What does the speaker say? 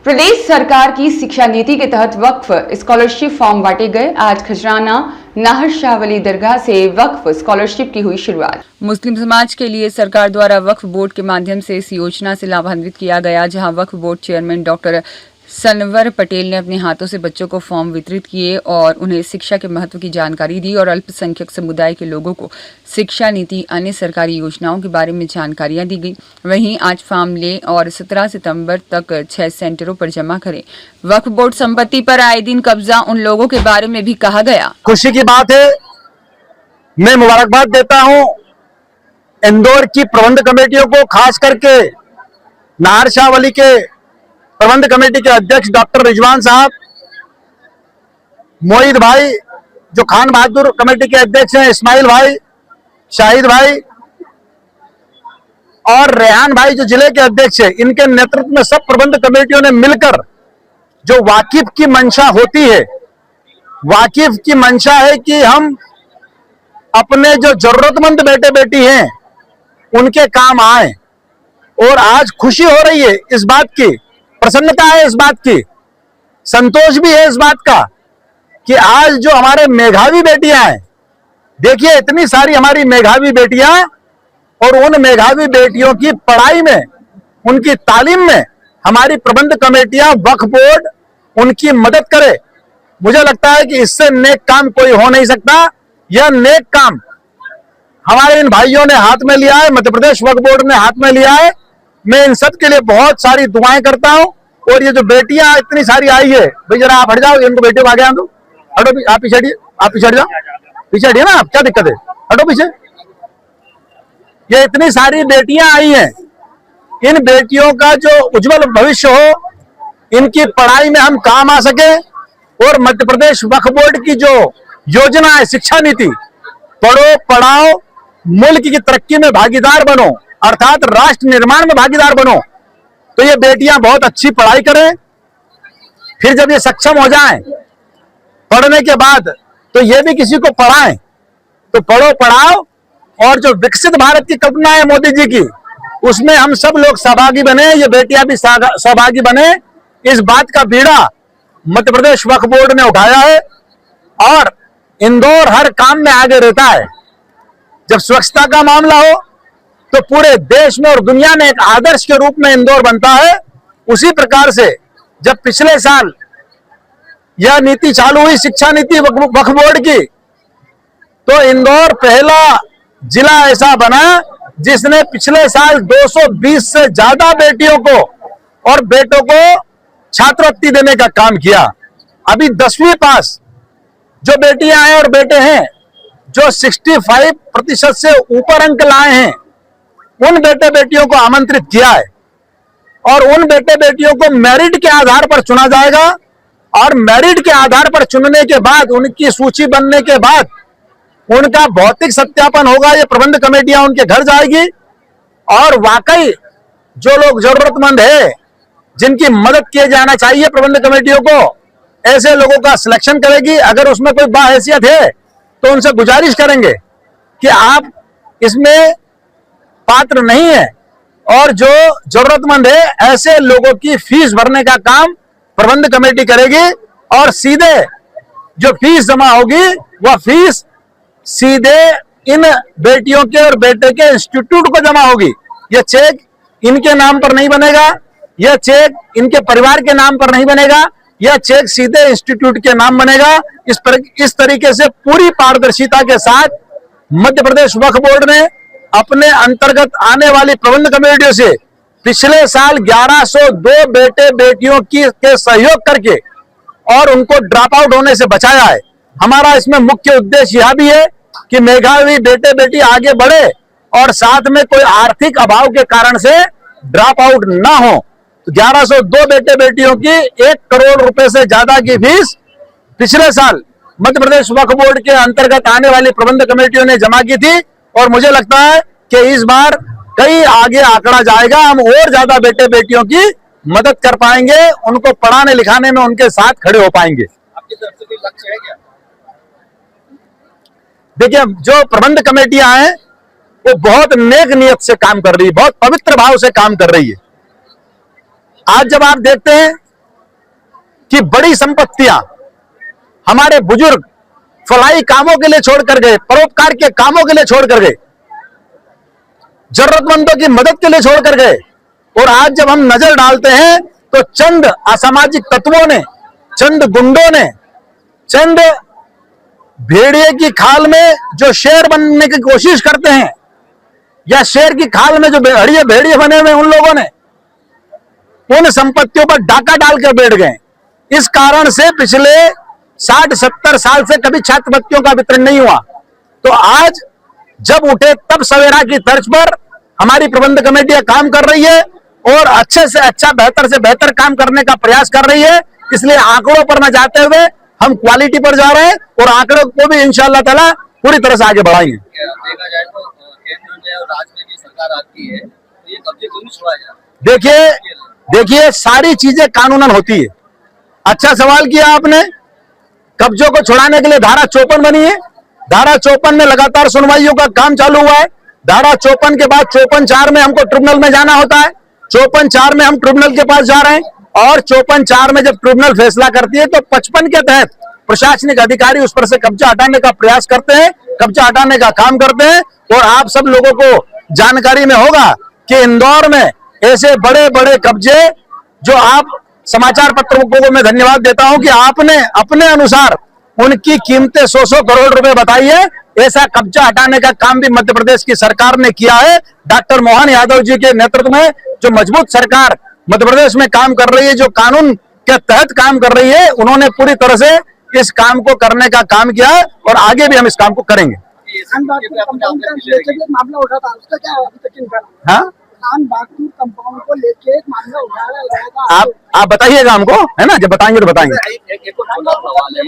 प्रदेश सरकार की शिक्षा नीति के तहत वक्फ स्कॉलरशिप फॉर्म बांटे गए। आज खजराना नाहर शाह वली दरगाह से वक्फ स्कॉलरशिप की हुई शुरुआत। मुस्लिम समाज के लिए सरकार द्वारा वक्फ बोर्ड के माध्यम से इस योजना से लाभान्वित किया गया, जहां वक्फ board chairman doctor Sanwar Patel ने अपने हाथों से बच्चों को फॉर्म वितरित किए और उन्हें शिक्षा के महत्व की जानकारी दी और अल्पसंख्यक समुदाय के लोगों को शिक्षा नीति, अन्य सरकारी योजनाओं के बारे में जानकारियां दी गई। वहीं आज फॉर्म लें और 17 सितंबर तक 6 सेंटरों पर जमा करें। वक्फ बोर्ड संपत्ति पर आए दिन कब्जा उन लोगों के बारे में भी कहा गया। खुशी की बात है, मैं मुबारकबाद देता हूं इंदौर की प्रबंध कमेटियों को, खास करके नाहर शाह वली के प्रबंध कमेटी के अध्यक्ष डॉक्टर रिजवान साहब, मोहित भाई जो खान बहादुर कमेटी के अध्यक्ष हैं, इस्माइल भाई, शाहिद भाई और रेहान भाई जो जिले के अध्यक्ष हैं, इनके नेतृत्व में सब प्रबंध कमेटियों ने मिलकर जो वाकिफ की मंशा होती है, वाकिफ की मंशा है कि हम अपने जो जरूरतमंद बेटे बेटी हैं उनके काम आए। और आज खुशी हो रही है इस बात की, प्रसन्नता है इस बात की, संतोष भी है इस बात का कि आज जो हमारे मेधावी बेटियां हैं, देखिए इतनी सारी हमारी मेधावी बेटियां, और उन मेधावी बेटियों की पढ़ाई में, उनकी तालीम में हमारी प्रबंध कमेटियां, वक्फ बोर्ड उनकी मदद करे। मुझे लगता है कि इससे नेक काम कोई हो नहीं सकता। यह नेक काम हमारे इन भाइयों ने हाथ में लिया है, मध्य प्रदेश वक्फ बोर्ड ने हाथ में लिया है। मैं इन सब के लिए बहुत सारी दुआएं करता हूं। और ये जो बेटियां इतनी सारी आई है, भाई जरा आप हट जाओ, इनको बेटियों को आगे आन दो, हटो, आप पीछे हटिए, आप पीछे हट जाओ, पीछे हटिए ना, आप क्या दिक्कत है, हटो पीछे। ये इतनी सारी बेटियां आई हैं, इन बेटियों का जो उज्जवल भविष्य हो, इनकी पढ़ाई में हम काम आ सके। और मध्य प्रदेश वक्फ बोर्ड की जो योजना है, शिक्षा नीति, पढ़ो पढ़ाओ, मुल्क की तरक्की में भागीदार बनो, अर्थात राष्ट्र निर्माण में भागीदार बनो, तो ये बेटियां बहुत अच्छी पढ़ाई करें। फिर जब ये सक्षम हो जाएं पढ़ने के बाद, तो ये भी किसी को पढ़ाएं। तो पढ़ो पढ़ाओ, और जो विकसित भारत की कल्पना है मोदी जी की, उसमें हम सब लोग सहभागी बने, ये बेटियां भी सहभागी बने। इस बात का बीड़ा मध्य प्रदेश वक्फ बोर्ड ने उठाया है और इंदौर हर काम में आगे रहता है। जब स्वच्छता का मामला हो तो पूरे देश में और दुनिया में एक आदर्श के रूप में इंदौर बनता है। उसी प्रकार से जब पिछले साल यह नीति चालू हुई, शिक्षा नीति वक्फ बोर्ड की, तो इंदौर पहला जिला ऐसा बना जिसने पिछले साल 220 से ज्यादा बेटियों को और बेटों को छात्रवृत्ति देने का काम किया। अभी 10वीं पास जो बेटियां हैं और बेटे हैं, जो 65% से ऊपर अंक लाए हैं, उन बेटे बेटियों को आमंत्रित किया है। और उन बेटे बेटियों को मेरिट के आधार पर चुना जाएगा, और मेरिट के आधार पर चुनने के बाद, उनकी सूची बनने के बाद उनका भौतिक सत्यापन होगा। ये प्रबंध कमेटियां उनके घर जाएगी और वाकई जो लोग जरूरतमंद है, जिनकी मदद किए जाना चाहिए प्रबंध कमेटियों को, ऐसे लोगों का सिलेक्शन करेगी। अगर उसमें कोई बाहैसियत है तो उनसे गुजारिश करेंगे कि आप इसमें पात्र नहीं है, और जो जरूरतमंद है ऐसे लोगों की फीस भरने का काम प्रबंध कमेटी करेगी। और सीधे जो फीस जमा होगी वह फीस सीधे इन बेटियों के और बेटे के इंस्टीट्यूट को जमा होगी। यह चेक इनके नाम पर नहीं बनेगा, यह चेक इनके परिवार के नाम पर नहीं बनेगा, यह चेक सीधे इंस्टीट्यूट के नाम बनेगा। इस तरीके से पूरी पारदर्शिता के साथ मध्य प्रदेश वक्फ बोर्ड ने अपने अंतर्गत आने वाली प्रबंध कमेटियों से पिछले साल 1102 बेटे बेटियों के सहयोग करके और उनको ड्रॉप आउट होने से बचाया है। हमारा इसमें मुख्य उद्देश्य यह भी है कि मेधावी बेटे बेटी आगे बढ़े और साथ में कोई आर्थिक अभाव के कारण से ड्रॉप आउट ना हो। तो 1102 बेटे बेटियों की 1 करोड़ रुपए से ज्यादा की फीस पिछले साल मध्य प्रदेश वक्फ बोर्ड के अंतर्गत आने वाली प्रबंध कमेटियों ने जमा की थी। और मुझे लगता है कि इस बार कई आगे आंकड़ा जाएगा, हम और ज्यादा बेटे बेटियों की मदद कर पाएंगे, उनको पढ़ाने लिखाने में उनके साथ खड़े हो पाएंगे। आपकी तरफ से कोई लक्ष्य है क्या? देखिए, जो प्रबंध कमेटियां हैं वो बहुत नेक नियत से काम कर रही है, बहुत पवित्र भाव से काम कर रही है। आज जब आप देखते हैं कि बड़ी संपत्तियां हमारे बुजुर्ग फलाई कामों के लिए छोड़कर गए, परोपकार के कामों के लिए छोड़कर गए, जरूरतमंदों की मदद के लिए छोड़कर गए। और आज जब हम नजर डालते हैं तो चंद असामाजिक तत्वों ने, चंद गुंडों ने, चंद भेड़िए की खाल में जो शेर बनने की कोशिश करते हैं, या शेर की खाल में जो भेड़िए बने हुए उन लोगों ने उन संपत्तियों पर डाका डालकर बैठ गए। इस कारण से पिछले 60-70 साल से कभी छात्रवृत्तियों का वितरण नहीं हुआ। तो आज जब उठे तब सवेरा की तर्ज पर हमारी प्रबंध कमेटियां काम कर रही है और अच्छे से अच्छा, बेहतर से बेहतर काम करने का प्रयास कर रही है। इसलिए आंकड़ों पर न जाते हुए हम क्वालिटी पर जा रहे हैं और आंकड़ों को भी इंशाअल्लाह ताला पूरी तरह से आगे बढ़ाएंगे। देखा जाए तो केंद्र में और राज्य में भी सरकार आती है, तो ये कब्जे क्यों नहीं छुड़ाया जा रहा? देखिए सारी चीजें कानूनन होती है। अच्छा सवाल किया आपने। कब्जों को छुड़ाने के लिए धारा 54 बनी है। धारा 54 में लगातार सुनवाइयों का काम चालू हुआ है। धारा 54 के बाद 54(4) में हमको ट्रिब्यूनल में जाना होता है। 54(4) में हम ट्रिब्यूनल के पास जा रहे हैं और 54(4) में जब ट्रिब्यूनल फैसला करती है तो 55 के तहत प्रशासनिक अधिकारी उस पर से कब्जा हटाने का प्रयास करते हैं, कब्जा हटाने का काम करते हैं। और आप सब लोगों को जानकारी में होगा कि इंदौर में ऐसे बड़े बड़े कब्जे, जो आप समाचार पत्रों को मैं धन्यवाद देता हूं कि आपने अपने अनुसार उनकी कीमतें 100-100 करोड़ रुपए बताई है। ऐसा कब्जा हटाने का काम भी मध्य प्रदेश की सरकार ने किया है। डॉक्टर मोहन यादव जी के नेतृत्व में जो मजबूत सरकार मध्य प्रदेश में काम कर रही है, जो कानून के तहत काम कर रही है, उन्होंने पूरी तरह से इस काम को करने का काम किया है और आगे भी हम इस काम को करेंगे। मामला उठा था, उसका क्या अभी तक निकाला? हाँ, कंपाउंड को लेके एक मामला उठाया। आप बताइएगा हमको, है ना? जब बताएंगे तो बताएंगे। एक और सवाल है।